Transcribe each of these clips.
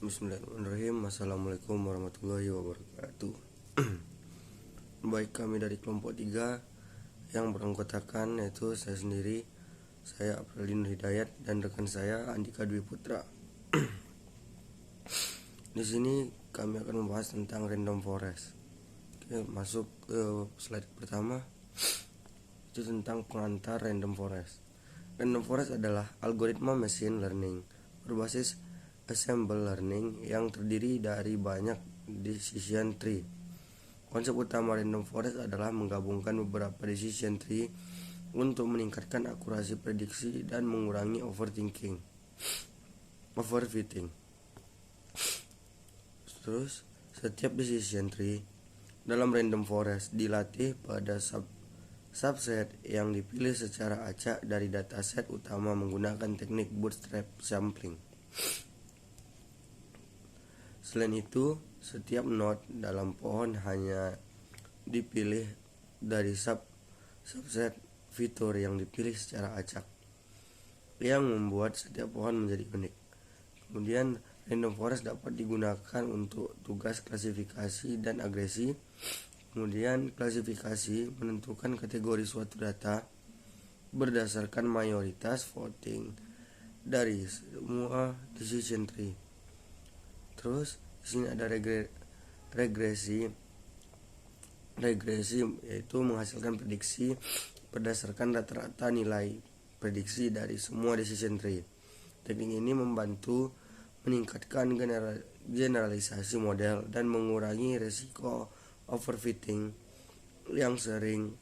Bismillahirrahmanirrahim. Assalamualaikum warahmatullahi wabarakatuh. Baik, kami dari kelompok 3 yang beranggotakan yaitu saya sendiri, saya April Hidayat, dan rekan saya Andika Dwi Putra. Di sini kami akan membahas tentang random forest. Oke, masuk ke slide pertama. Itu tentang pengantar random forest. Random forest adalah algoritma machine learning berbasis ensemble learning yang terdiri dari banyak decision tree. Konsep utama random forest adalah menggabungkan beberapa decision tree untuk meningkatkan akurasi prediksi dan mengurangi overfitting. Terus, setiap decision tree dalam random forest dilatih pada subset yang dipilih secara acak dari dataset utama menggunakan teknik bootstrap sampling. Selain itu, setiap node dalam pohon hanya dipilih dari subset fitur yang dipilih secara acak, yang membuat setiap pohon menjadi unik. Kemudian, random forest dapat digunakan untuk tugas klasifikasi dan agresi. Kemudian, klasifikasi menentukan kategori suatu data berdasarkan mayoritas voting dari semua decision tree. Terus di sini ada regresi yaitu menghasilkan prediksi berdasarkan rata-rata nilai prediksi dari semua decision tree. Teknik ini membantu meningkatkan generalisasi model dan mengurangi risiko overfitting yang sering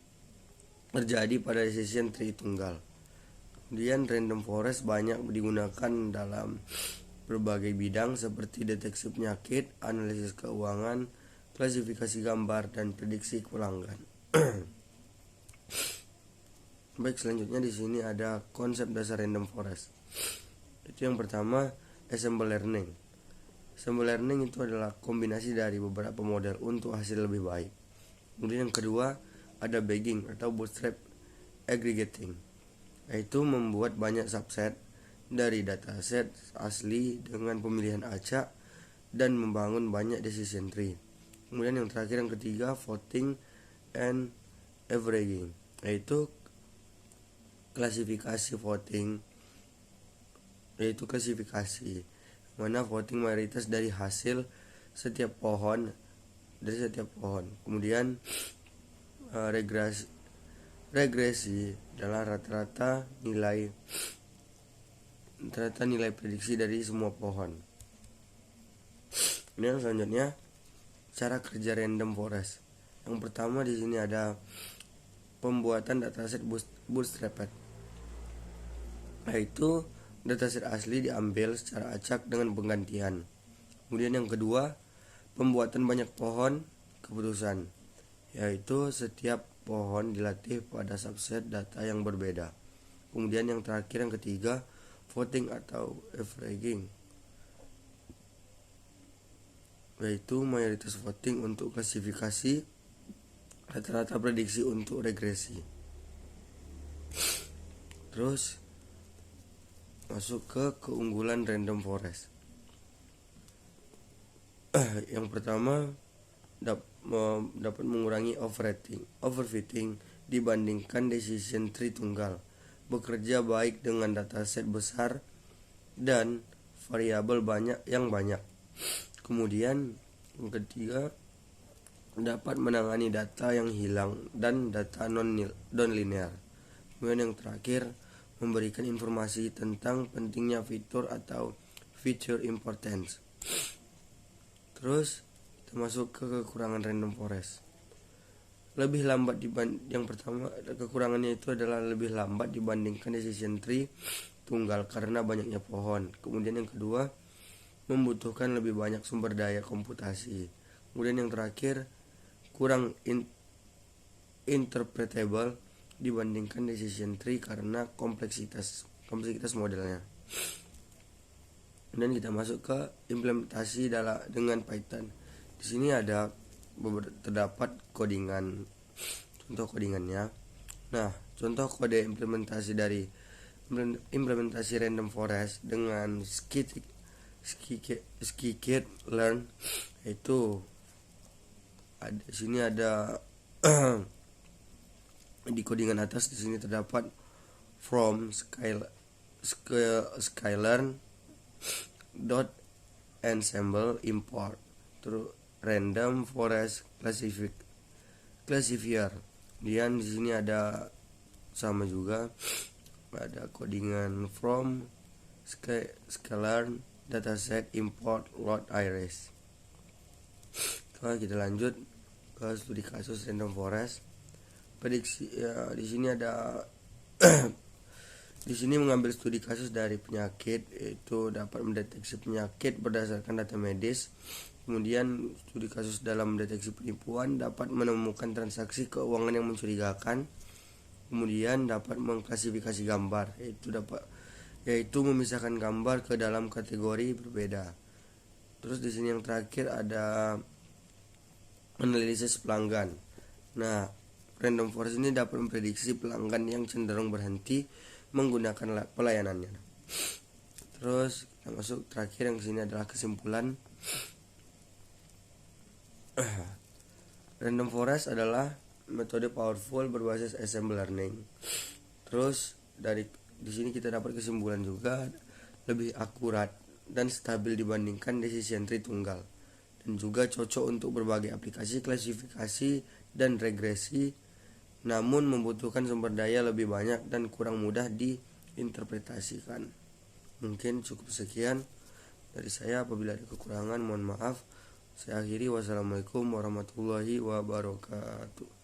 terjadi pada decision tree tunggal. Kemudian random forest banyak digunakan dalam berbagai bidang seperti deteksi penyakit, analisis keuangan, klasifikasi gambar, dan prediksi pelanggan. Baik, selanjutnya di sini ada konsep dasar random forest. Itu yang pertama, ensemble learning. Ensemble learning itu adalah kombinasi dari beberapa model untuk hasil lebih baik. Kemudian yang kedua, ada bagging atau bootstrap aggregating, yaitu membuat banyak subset dari dataset asli dengan pemilihan acak dan membangun banyak decision tree. Kemudian yang terakhir, yang ketiga, voting and averaging, yaitu klasifikasi voting, yaitu klasifikasi mana voting mayoritas dari hasil setiap pohon. Kemudian regresi adalah rata-rata nilai prediksi dari semua pohon. Ini yang selanjutnya, cara kerja random forest. Yang pertama di sini ada pembuatan dataset bootstrapped, yaitu dataset asli diambil secara acak dengan penggantian. Kemudian yang kedua, pembuatan banyak pohon keputusan, yaitu setiap pohon dilatih pada subset data yang berbeda. Kemudian yang terakhir, yang ketiga, voting atau averaging, yaitu mayoritas voting untuk klasifikasi, rata-rata prediksi untuk regresi. Terus masuk ke keunggulan random forest. Yang pertama, dapat mengurangi overfitting dibandingkan decision tree tunggal, bekerja baik dengan dataset besar dan variabel banyak. Kemudian yang ketiga, dapat menangani data yang hilang dan data non-linear. Kemudian yang terakhir, memberikan informasi tentang pentingnya fitur atau feature importance. Terus kita masuk ke kekurangan random forest. Lebih lambat yang pertama, kekurangannya itu adalah lebih lambat dibandingkan decision tree tunggal karena banyaknya pohon. Kemudian yang kedua, membutuhkan lebih banyak sumber daya komputasi. Kemudian yang terakhir, kurang interpretable dibandingkan decision tree karena kompleksitas modelnya. Dan kita masuk ke implementasi dengan Python. Di sini terdapat contoh codingannya. Nah, contoh kode implementasi random forest dengan scikit-learn, yaitu di sini ada di codingan atas di sini terdapat from sklearn dot ensemble import terus random forest classifier. Dan di sini ada sama juga, ada codingan from sklearn dataset import load iris. Oke, kita lanjut ke studi kasus random forest. Prediksi ya, di sini ada di sini mengambil studi kasus dari penyakit, yaitu dapat mendeteksi penyakit berdasarkan data medis. Kemudian studi kasus dalam mendeteksi penipuan dapat menemukan transaksi keuangan yang mencurigakan. Kemudian dapat mengklasifikasi gambar, yaitu memisahkan gambar ke dalam kategori berbeda. Terus di sini yang terakhir ada analisis pelanggan. Nah, random forest ini dapat memprediksi pelanggan yang cenderung berhenti menggunakan pelayanannya. Terus kita masuk terakhir yang sini adalah kesimpulan. Random forest adalah metode powerful berbasis ensemble learning. Terus di sini kita dapat kesimpulan juga lebih akurat dan stabil dibandingkan decision tree tunggal, dan juga cocok untuk berbagai aplikasi klasifikasi dan regresi, namun membutuhkan sumber daya lebih banyak dan kurang mudah diinterpretasikan. Mungkin cukup sekian dari saya. Apabila ada kekurangan mohon maaf. Saya akhiri. Wassalamualaikum warahmatullahi wabarakatuh.